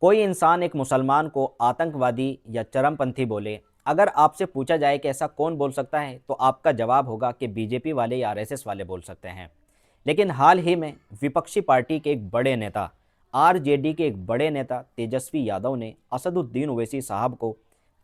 कोई इंसान एक मुसलमान को आतंकवादी या चरमपंथी बोले, अगर आपसे पूछा जाए कि ऐसा कौन बोल सकता है, तो आपका जवाब होगा कि बीजेपी वाले या आरएसएस वाले बोल सकते हैं। लेकिन हाल ही में विपक्षी पार्टी के एक बड़े नेता, आरजेडी के एक बड़े नेता तेजस्वी यादव ने असदुद्दीन ओवैसी साहब को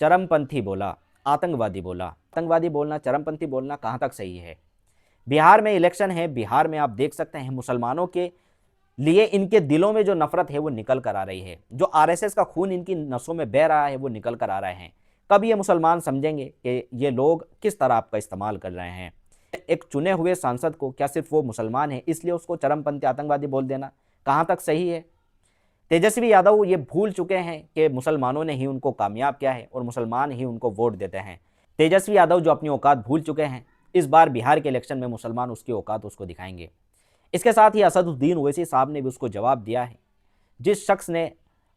चरमपंथी बोला, आतंकवादी बोला। आतंकवादी बोलना, चरमपंथी बोलना कहाँ तक सही है? बिहार में इलेक्शन है, बिहार में आप देख सकते हैं मुसलमानों के लिए इनके दिलों में जो नफरत है वो निकल कर आ रही है, जो आरएसएस का खून इनकी नसों में बह रहा है वो निकल कर आ रहे हैं। कब ये मुसलमान समझेंगे कि ये लोग किस तरह आपका इस्तेमाल कर रहे हैं? एक चुने हुए सांसद को, क्या सिर्फ वो मुसलमान है इसलिए उसको चरमपंथी आतंकवादी बोल देना कहाँ तक सही है? तेजस्वी यादव ये भूल चुके हैं कि मुसलमानों ने ही उनको कामयाब किया है और मुसलमान ही उनको वोट देते हैं। तेजस्वी यादव जो अपनी औकात भूल चुके हैं, इस बार बिहार के इलेक्शन में मुसलमान उसकी औकात उसको दिखाएंगे। इसके साथ ही असदुद्दीन ओवैसी साहब ने भी उसको जवाब दिया है। जिस शख्स ने,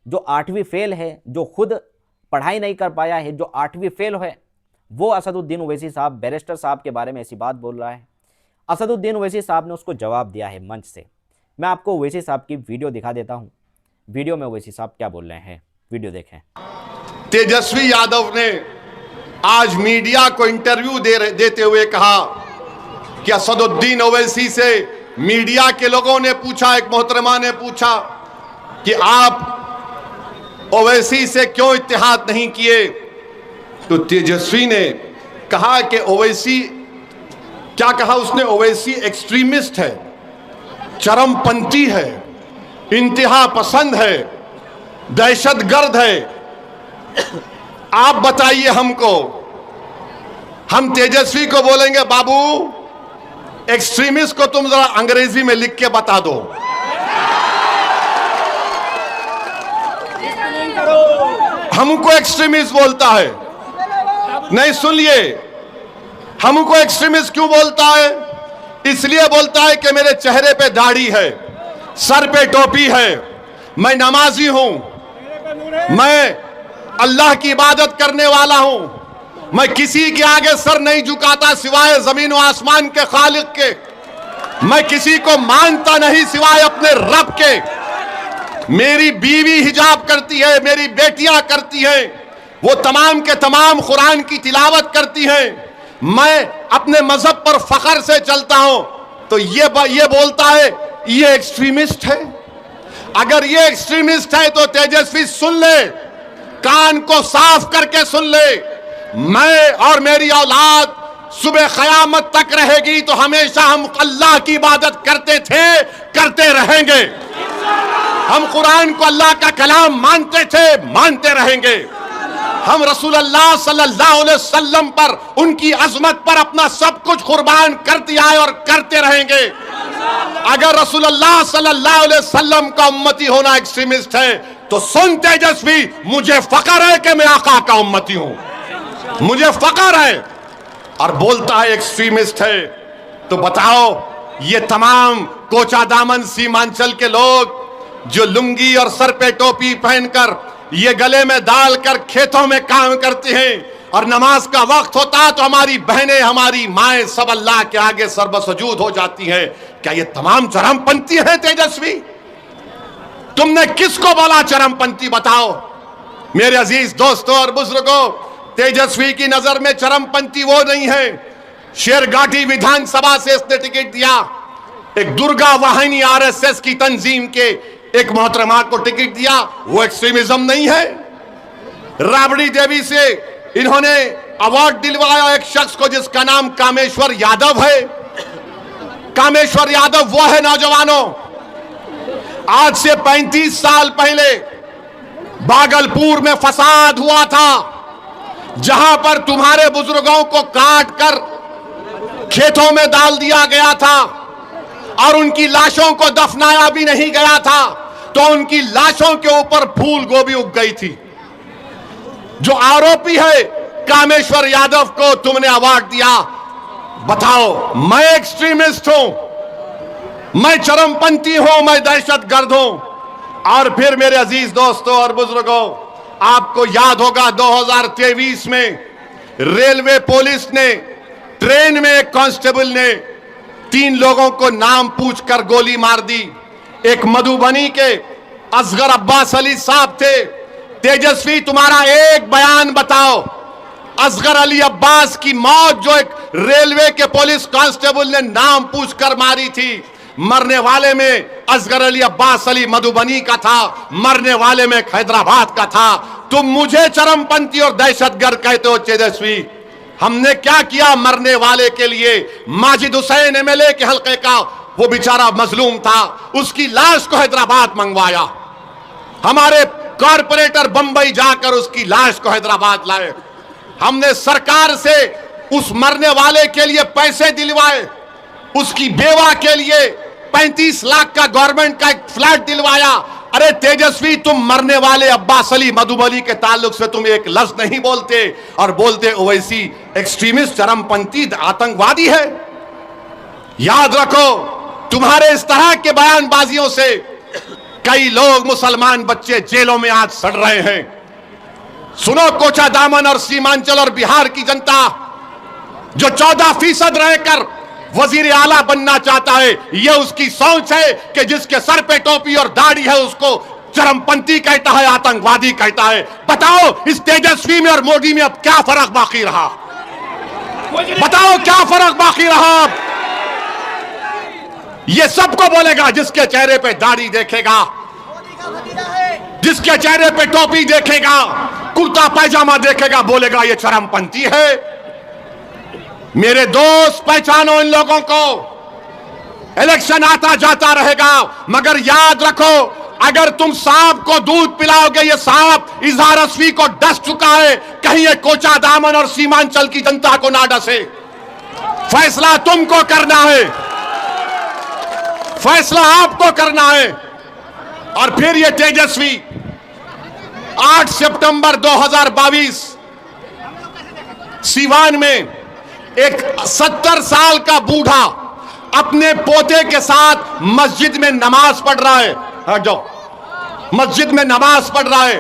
जो 8वीं फेल है, जो खुद पढ़ाई नहीं कर पाया है, जो 8वीं फेल है, वो असदुद्दीन ओवैसी साहब, बैरिस्टर साहब के बारे में ऐसी बात बोल रहा है। असदुद्दीन ओवैसी साहब ने उसको जवाब दिया है मंच से। मैं आपको ओवैसी साहब की वीडियो दिखा देता हूँ। वीडियो में ओवैसी साहब क्या बोल रहे हैं, वीडियो देखें। तेजस्वी यादव ने आज मीडिया को इंटरव्यू देते हुए कहा कि असदुद्दीन ओवैसी से मीडिया के लोगों ने पूछा, एक मोहतरमा ने पूछा कि आप ओवैसी से क्यों इत्तेहाद नहीं किए, तो तेजस्वी ने कहा कि ओवैसी, क्या कहा उसने? ओवैसी एक्सट्रीमिस्ट है, चरमपंथी है, इंतहा पसंद है, दहशतगर्द है। आप बताइए हमको, हम तेजस्वी को बोलेंगे बाबू एक्सट्रीमिस्ट को तुम जरा अंग्रेजी में लिख के बता दो। हमको एक्सट्रीमिस्ट बोलता है, नहीं सुनिए, हमको एक्सट्रीमिस्ट क्यों बोलता है? इसलिए बोलता है कि मेरे चेहरे पे दाढ़ी है, सर पे टोपी है, मैं नमाजी हूं, मैं अल्लाह की इबादत करने वाला हूं, मैं किसी के आगे सर नहीं झुकाता सिवाय जमीन व आसमान के खालिक के, मैं किसी को मानता नहीं सिवाय अपने रब के, मेरी बीवी हिजाब करती है, मेरी बेटियां करती हैं, वो तमाम के तमाम कुरान की तिलावत करती हैं, मैं अपने मजहब पर फख्र से चलता हूं। तो ये बोलता है ये एक्सट्रीमिस्ट है। अगर ये एक्सट्रीमिस्ट है तो तेजस्वी सुन ले, कान को साफ करके सुन ले, मैं और मेरी औलाद सुबह क़यामत तक रहेगी तो हमेशा हम अल्लाह की इबादत करते थे, करते रहेंगे। हम कुरान को अल्लाह का कलाम मानते थे, मानते रहेंगे। हम रसूलुल्लाह सल्लल्लाहु अलैहि वसल्लम पर, उनकी अजमत पर अपना सब कुछ कुर्बान कर दिया है और करते रहेंगे। अगर रसूलुल्लाह सल्लल्लाहु अलैहि वसल्लम का उम्मती होना एक्सट्रीमिस्ट है तो सुन तेजस्वी, मुझे फख्र है कि मैं आका का उम्मती हूं, मुझे फख्र है। और बोलता है एक्सट्रीमिस्ट है। तो बताओ, ये तमाम कोचा दामन सीमांचल के लोग जो लुंगी और सर पे टोपी पहनकर, ये गले में डालकर खेतों में काम करते हैं और नमाज का वक्त होता तो हमारी बहनें, हमारी माएं सब अल्लाह के आगे सर्वसजूद हो जाती हैं, क्या ये तमाम चरमपंथी हैं तेजस्वी? तुमने किसको बोला चरमपंथी? बताओ मेरे अजीज दोस्तों और बुजुर्गों, तेजस्वी की नजर में चरमपंथी वो नहीं है। शेरघाटी विधानसभा से इसने टिकट दिया, एक दुर्गा वाहिनी आरएसएस की तंजीम के एक मोहतरमा को टिकट दिया, वो एक्सट्रीमिज्म नहीं है। राबड़ी देवी से इन्होंने अवार्ड दिलवाया एक शख्स को जिसका नाम कामेश्वर यादव है। कामेश्वर यादव वो है नौजवानों, आज से 35 साल पहले भागलपुर में फसाद हुआ था, जहां पर तुम्हारे बुजुर्गों को काट कर खेतों में डाल दिया गया था और उनकी लाशों को दफनाया भी नहीं गया था, तो उनकी लाशों के ऊपर फूल गोभी उग गई थी। जो आरोपी है कामेश्वर यादव को तुमने अवार्ड दिया। बताओ, मैं एक्सट्रीमिस्ट हूं, मैं चरमपंथी हूं, मैं दहशतगर्द हूं? और फिर मेरे अजीज दोस्तों और बुजुर्गों, आपको याद होगा 2023 में रेलवे पुलिस ने, ट्रेन में एक कांस्टेबल ने 3 लोगों को नाम पूछकर गोली मार दी। एक मधुबनी के असगर अब्बास अली साहब थे। तेजस्वी, तुम्हारा एक बयान बताओ, असगर अली अब्बास की मौत जो एक रेलवे के पुलिस कांस्टेबल ने नाम पूछकर मारी थी, मरने वाले में असगर अली अब्बास अली मधुबनी का था, मरने वाले में हैदराबाद का था। तुम मुझे चरमपंथी और दहशतगर्द कहते हो तेजस्वी। हमने क्या किया मरने वाले के लिए? माजिद हुसैन एमएलए के हल्के का वो बेचारा मजलूम था, उसकी लाश को हैदराबाद मंगवाया। हमारे कॉरपोरेटर बंबई जाकर उसकी लाश को हैदराबाद लाए। हमने सरकार से उस मरने वाले के लिए पैसे दिलवाए, उसकी बेवा के लिए 35 लाख का गवर्नमेंट का एक फ्लैट दिलवाया। अरे तेजस्वी, तुम मरने वाले अब्बास अली मधुबनी के ताल्लुक से तुम एक लफ्ज नहीं बोलते और बोलते ओवैसी एक्सट्रीमिस्ट, चरमपंथी, आतंकवादी है। याद रखो, तुम्हारे इस तरह के बयानबाजियों से कई लोग, मुसलमान बच्चे जेलों में आज सड़ रहे हैं। सुनो, कोचा दामन और सीमांचल और बिहार की जनता जो 14% रहकर वजीर आला बनना चाहता है, यह उसकी सोच है कि जिसके सर पे टोपी और दाढ़ी है उसको चरमपंथी कहता है, आतंकवादी कहता है। बताओ, इस तेजस्वी में और मोदी में अब क्या फर्क बाकी रहा? बताओ क्या फर्क बाकी रहा? यह सबको बोलेगा जिसके चेहरे पे दाढ़ी देखेगा, जिसके चेहरे पे टोपी देखेगा, कुर्ता पैजामा देखेगा, बोलेगा ये चरमपंथी है। मेरे दोस्त, पहचानो इन लोगों को। इलेक्शन आता जाता रहेगा, मगर याद रखो, अगर तुम सांप को दूध पिलाओगे, ये सांप इजहार असफी को डस चुका है, कहीं ये कोचा दामन और सीमांचल की जनता को ना डसे। फैसला तुमको करना है, फैसला आपको करना है। और फिर ये तेजस्वी 8 सितंबर 2022 सीवान में एक 70 साल का बूढ़ा अपने पोते के साथ मस्जिद में नमाज पढ़ रहा है। हट जाओ, मस्जिद में नमाज पढ़ रहा है।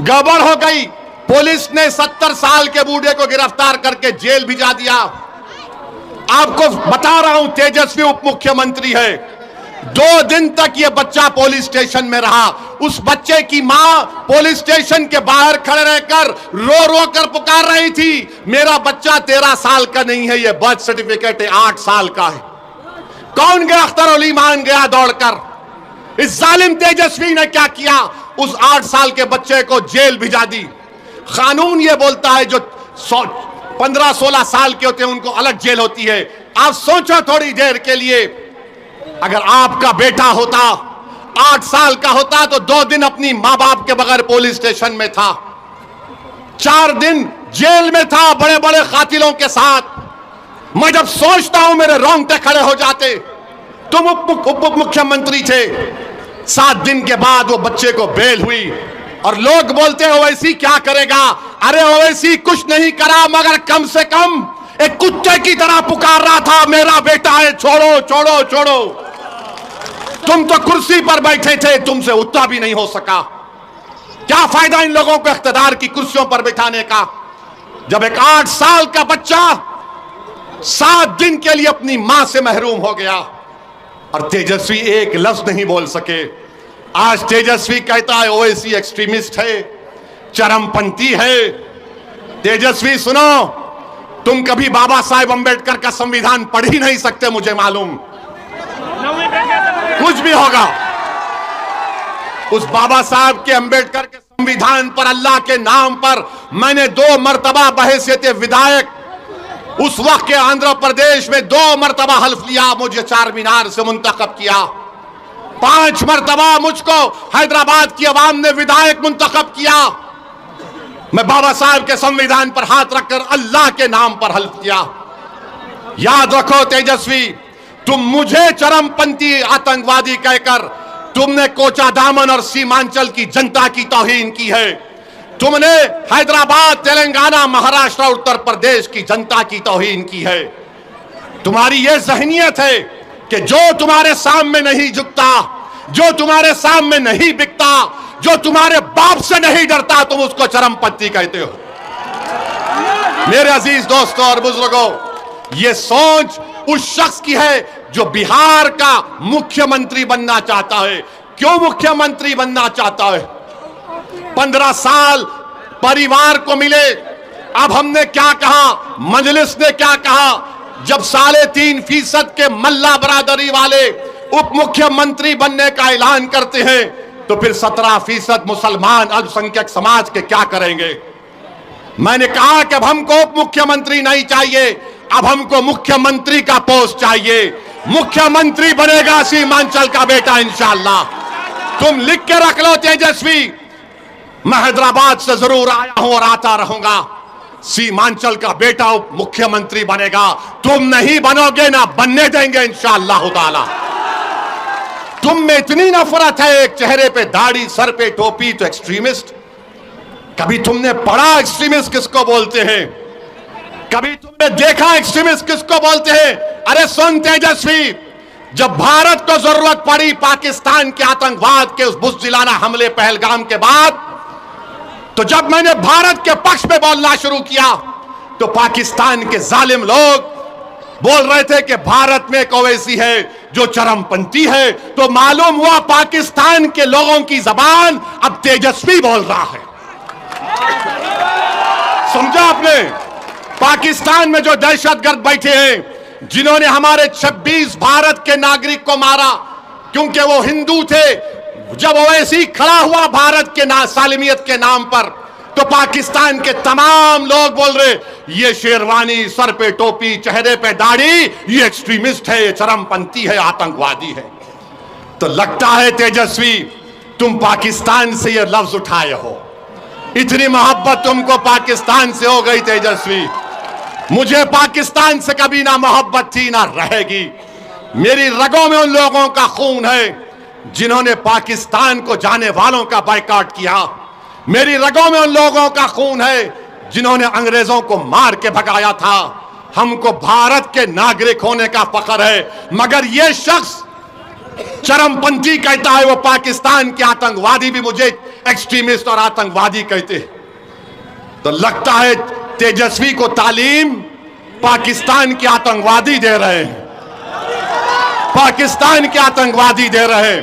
गड़बड़ हो गई, पुलिस ने 70 साल के बूढ़े को गिरफ्तार करके जेल भिजा दिया। आपको बता रहा हूं, तेजस्वी उप मुख्यमंत्री है। 2 दिन तक यह बच्चा पुलिस स्टेशन में रहा। उस बच्चे की मां पुलिस स्टेशन के बाहर खड़े रहकर रो रो कर पुकार रही थी, मेरा बच्चा 13 साल का नहीं है, यह बर्थ सर्टिफिकेट है 8 साल का है। कौन गया? अख्तर उलीमान गया दौड़कर। इस जालिम तेजस्वी ने क्या किया? उस 8 साल के बच्चे को जेल भिजा दी। कानून यह बोलता है जो 15-16 साल के होते हैं उनको अलग जेल होती है। आप सोचो थोड़ी देर के लिए, अगर आपका बेटा होता 8 साल का होता तो 2 दिन अपनी मां बाप के बगैर पुलिस स्टेशन में था, 4 दिन जेल में था बड़े बड़े कातिलों के साथ। मैं जब सोचता हूं मेरे रोंगटे खड़े हो जाते। तुम उप मुख्यमंत्री थे। 7 दिन के बाद वो बच्चे को बेल हुई और लोग बोलते हैं ओवैसी क्या करेगा? अरे ओवैसी कुछ नहीं करा, मगर कम से कम एक कुत्ते की तरह पुकार रहा था, मेरा बेटा है, छोड़ो छोड़ो छोड़ो। तुम तो कुर्सी पर बैठे थे, तुमसे उतना भी नहीं हो सका। क्या फायदा इन लोगों को इख्तिदार की कुर्सियों पर बिठाने का, जब एक 8 साल का बच्चा 7 दिन के लिए अपनी मां से महरूम हो गया और तेजस्वी एक लफ्ज नहीं बोल सके। आज तेजस्वी कहता है ओवैसी एक्सट्रीमिस्ट है, चरमपंथी है। तेजस्वी सुनो, तुम कभी बाबा साहेब अंबेडकर का संविधान पढ़ ही नहीं सकते, मुझे मालूम। कुछ भी होगा, उस बाबा साहब के अंबेडकर के संविधान पर, अल्लाह के नाम पर मैंने 2 मरतबा बहैसियत विधायक उस वक्त के आंध्र प्रदेश में 2 मरतबा हल्फ लिया, मुझे चार मीनार से मुंतखब किया। 5 मरतबा मुझको हैदराबाद की आवाम ने विधायक मुंतखब किया। मैं बाबा साहब के संविधान पर हाथ रखकर अल्लाह के नाम पर हल्फ किया। याद रखो तेजस्वी, तुम मुझे चरमपंथी आतंकवादी कहकर तुमने कोचा दामन और सीमांचल की जनता की तौहीन की है। तुमने हैदराबाद, तेलंगाना, महाराष्ट्र, उत्तर प्रदेश की जनता की तौहीन की है। तुम्हारी यह ज़हनियत है कि जो तुम्हारे सामने नहीं झुकता, जो तुम्हारे सामने नहीं बिकता, जो तुम्हारे बाप से नहीं डरता, तुम उसको चरमपंथी कहते हो। मेरे अजीज दोस्तों और बुजुर्गों, यह सोच उस शख्स की है जो बिहार का मुख्यमंत्री बनना चाहता है। क्यों मुख्यमंत्री बनना चाहता है? 15 साल परिवार को मिले। अब हमने क्या कहा, मजलिस ने क्या कहा, जब 3.5% के मल्ला बरादरी वाले उप मुख्यमंत्री बनने का ऐलान करते हैं तो फिर 17% मुसलमान अल्पसंख्यक समाज के क्या करेंगे? मैंने कहा कि अब हमको उप मुख्यमंत्री नहीं चाहिए, अब हमको मुख्यमंत्री का पोस्ट चाहिए। मुख्यमंत्री बनेगा सीमांचल का बेटा इंशाअल्लाह। तुम लिख के रख लो तेजस्वी, मैं हैदराबाद से जरूर आया हूं और आता रहूंगा। सीमांचल का बेटा उप मुख्यमंत्री बनेगा। तुम नहीं बनोगे, ना बनने देंगे इंशाअल्लाह ताला। तुम में इतनी नफरत है, एक चेहरे पे दाढ़ी, सर पे टोपी तो एक्सट्रीमिस्ट। कभी तुमने पढ़ा एक्सट्रीमिस्ट किसको बोलते हैं? कभी तुमने देखा एक्सट्रीमिस्ट किसको बोलते हैं? अरे सुन तेजस्वी, जब भारत को जरूरत पड़ी पाकिस्तान के आतंकवाद के उस बुज़दिलाना हमले पहलगाम के बाद, तो जब मैंने भारत के पक्ष में बोलना शुरू किया तो पाकिस्तान के जालिम लोग बोल रहे थे कि भारत में एक ओवैसी है जो चरमपंथी है। तो मालूम हुआ पाकिस्तान के लोगों की जबान अब तेजस्वी बोल रहा है। समझा आपने? पाकिस्तान में जो दहशतगर्द बैठे हैं, जिन्होंने हमारे 26 भारत के नागरिक को मारा क्योंकि वो हिंदू थे, जब ओवैसी खड़ा हुआ भारत के सालिमियत के नाम पर, तो पाकिस्तान के तमाम लोग बोल रहे ये शेरवानी, सर पे टोपी, चेहरे पे दाढ़ी, ये एक्सट्रीमिस्ट है, ये चरमपंथी है, आतंकवादी है। तो लगता है तेजस्वी तुम पाकिस्तान से ये लफ्ज उठाए हो। इतनी मोहब्बत तुमको पाकिस्तान से हो गई तेजस्वी। मुझे पाकिस्तान से कभी ना मोहब्बत थी ना रहेगी। मेरी रगों में उन लोगों का खून है जिन्होंने पाकिस्तान को जाने वालों का बायकॉट किया। मेरी रगों में उन लोगों का खून है जिन्होंने अंग्रेजों को मार के भगाया था। हमको भारत के नागरिक होने का फख्र है, मगर यह शख्स चरमपंथी कहता है, वो पाकिस्तान के आतंकवादी भी मुझे एक्सट्रीमिस्ट और आतंकवादी कहते हैं। तो लगता है तेजस्वी को तालीम पाकिस्तान के आतंकवादी दे रहे हैं, पाकिस्तान के आतंकवादी दे रहे हैं।